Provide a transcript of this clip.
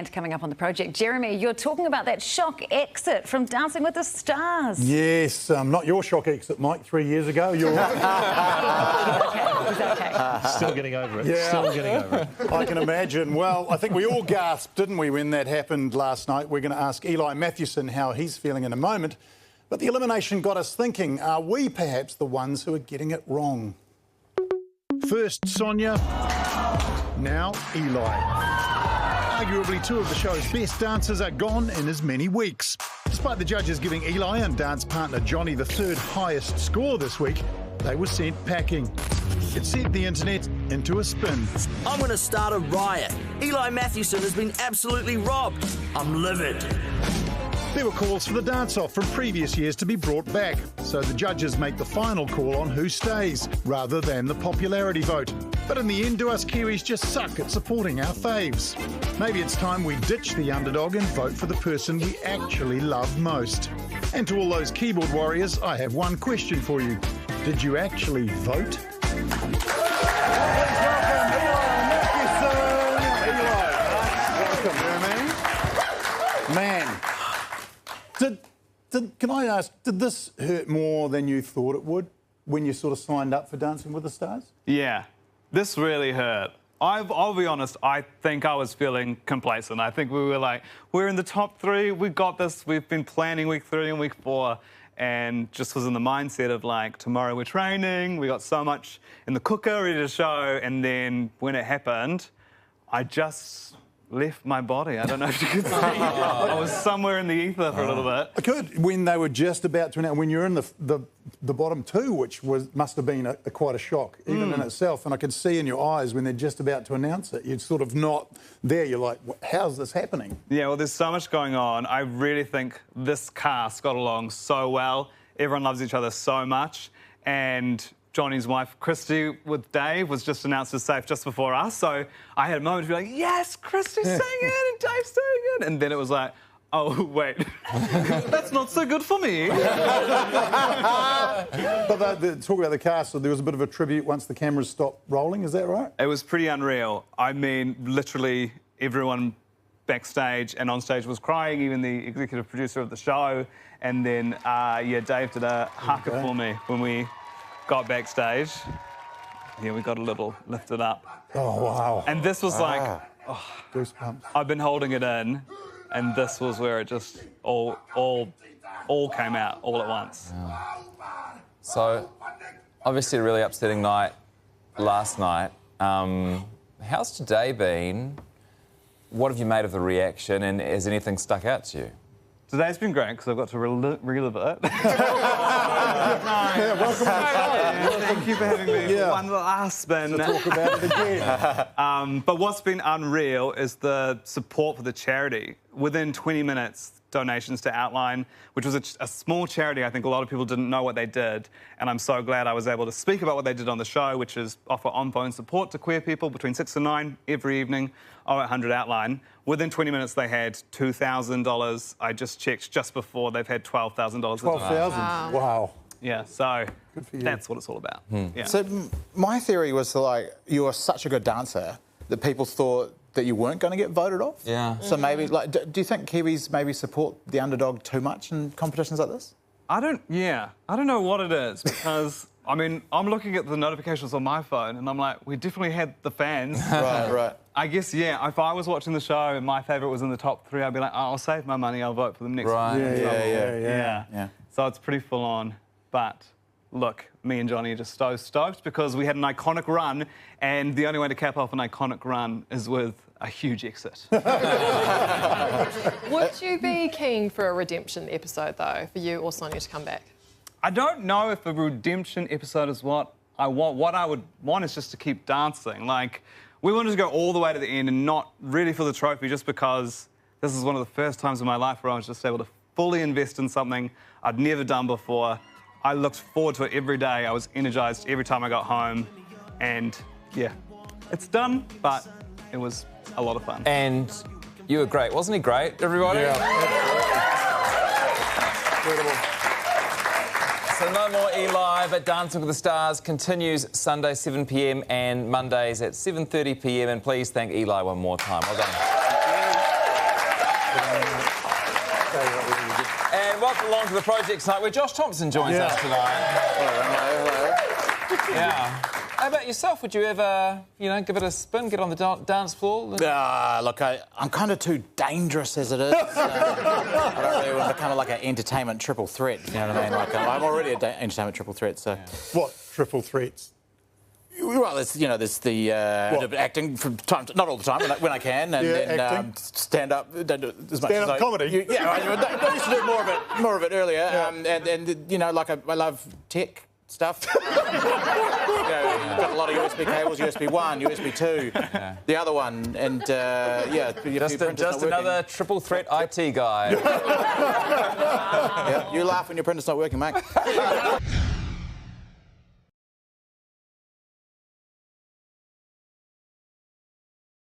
and coming up on the project. Jeremy, you're talking about that shock exit from Dancing with the Stars. Yes, not your shock exit, Mike, 3 years ago. You're right. He's okay. Still getting over it. Yeah. Still getting over it. I can imagine. Well, I think we all gasped, didn't we, when that happened last night? We're going to ask Eli Matthewson how he's feeling in a moment. But the elimination got us thinking, are we perhaps the ones who are getting it wrong? First, Sonia. Now, Eli. Arguably two of the show's best dancers are gone in as many weeks. Despite the judges giving Eli and dance partner Johnny the third highest score this week, they were sent packing. It sent the internet into a spin. I'm going to start a riot. Eli Matthewson has been absolutely robbed. I'm livid. There were calls for the dance-off from previous years to be brought back, so the judges make the final call on who stays, rather than the popularity vote. But in the end, do us Kiwis just suck at supporting our faves? Maybe it's time we ditch the underdog and vote for the person we actually love most. And to all those keyboard warriors, I have one question for you. Did you actually vote? Please welcome Eli Matthewson. Man. Can I ask, did this hurt more than you thought it would when you sort of signed up for Dancing with the Stars? Yeah, this really hurt. I'll be honest, I think I was feeling complacent. I think we were like, we're in the top 3, we got this, we've been planning week 3 and week 4, and just was in the mindset of like, tomorrow we're training, we got so much in the cooker ready to show, and then when it happened, I just left my body. I don't know if you could see. I was somewhere in the ether for a little bit. I could, when they were just about to announce, when you're in the bottom 2, which must have been quite a shock, even in itself, and I could see in your eyes when they're just about to announce it, you're sort of not there. You're like, how's this happening? Yeah, well, there's so much going on. I really think this cast got along so well. Everyone loves each other so much, and Johnny's wife, Christy, with Dave, was just announced as safe just before us. So I had a moment to be like, yes, Christy's singing and Dave's singing. And then it was like, oh, wait, that's not so good for me. But talk about the cast, so there was a bit of a tribute once the cameras stopped rolling, is that right? It was pretty unreal. I mean, literally everyone backstage and on stage was crying, even the executive producer of the show. And then, yeah, Dave did a haka for me when we got backstage. Yeah, we got a little lifted up. Oh, wow. And this was like, Goosebumps. I've been holding it in, and this was where it just all came out all at once. Yeah. So, obviously a really upsetting night last night. How's today been? What have you made of the reaction, and has anything stuck out to you? Today's been great because I've got to relive it. Yeah, welcome back. Thank you for having me. Yeah. One last spin. So talk about it again. But what's been unreal is the support for the charity. Within 20 minutes, donations to Outline, which was a small charity. I think a lot of people didn't know what they did, and I'm so glad I was able to speak about what they did on the show, which is offer on-phone support to queer people between 6 and 9 every evening, 0800 Outline. Within 20 minutes, they had $2,000. I just checked just before, they've had $12,000. $12,000? Wow. Yeah, so Good for you. that's what it's all about. Yeah. So my theory was like, you were such a good dancer that people thought that you weren't going to get voted off. Yeah. So maybe, like, do you think Kiwis maybe support the underdog too much in competitions like this? I don't know what it is, because, I mean, I'm looking at the notifications on my phone and I'm like, we definitely had the fans. Right. I guess, yeah, if I was watching the show and my favourite was in the top 3, I'd be like, oh, I'll save my money, I'll vote for them next Right. week. Yeah. So it's pretty full on. But look, me and Johnny are just so stoked because we had an iconic run, and the only way to cap off an iconic run is with a huge exit. Would you be keen for a redemption episode, though, for you or Sonia to come back? I don't know if a redemption episode is what I want. What I would want is just to keep dancing. Like, we wanted to go all the way to the end and not really for the trophy, just because this is one of the first times in my life where I was just able to fully invest in something I'd never done before. I looked forward to it every day. I was energised every time I got home. And, yeah, it's done, but it was a lot of fun. And you were great. Wasn't he great, everybody? Yeah. Incredible. So no more Eli, but Dancing with the Stars continues Sunday 7 p.m. and Mondays at 7:30 p.m. And please thank Eli one more time. Well done. and welcome along to the project tonight, where Josh Thompson joins us tonight. Hello. Yeah. How about yourself? Would you ever, give it a spin, get on the dance floor? Look, I'm kind of too dangerous as it is. I don't really want to become like an entertainment triple threat. You know what I mean? Like I'm already an entertainment triple threat. So, What triple threats? well, there's the acting from time to, not all the time when I can, and then stand up. Don't do it as much Stand-up as comedy? I used to do more of it earlier. Yeah. I love tech stuff. Got a lot of USB cables, USB 1, USB 2, the other one, and Just another triple threat IT guy. You laugh when your printer's not working, mate.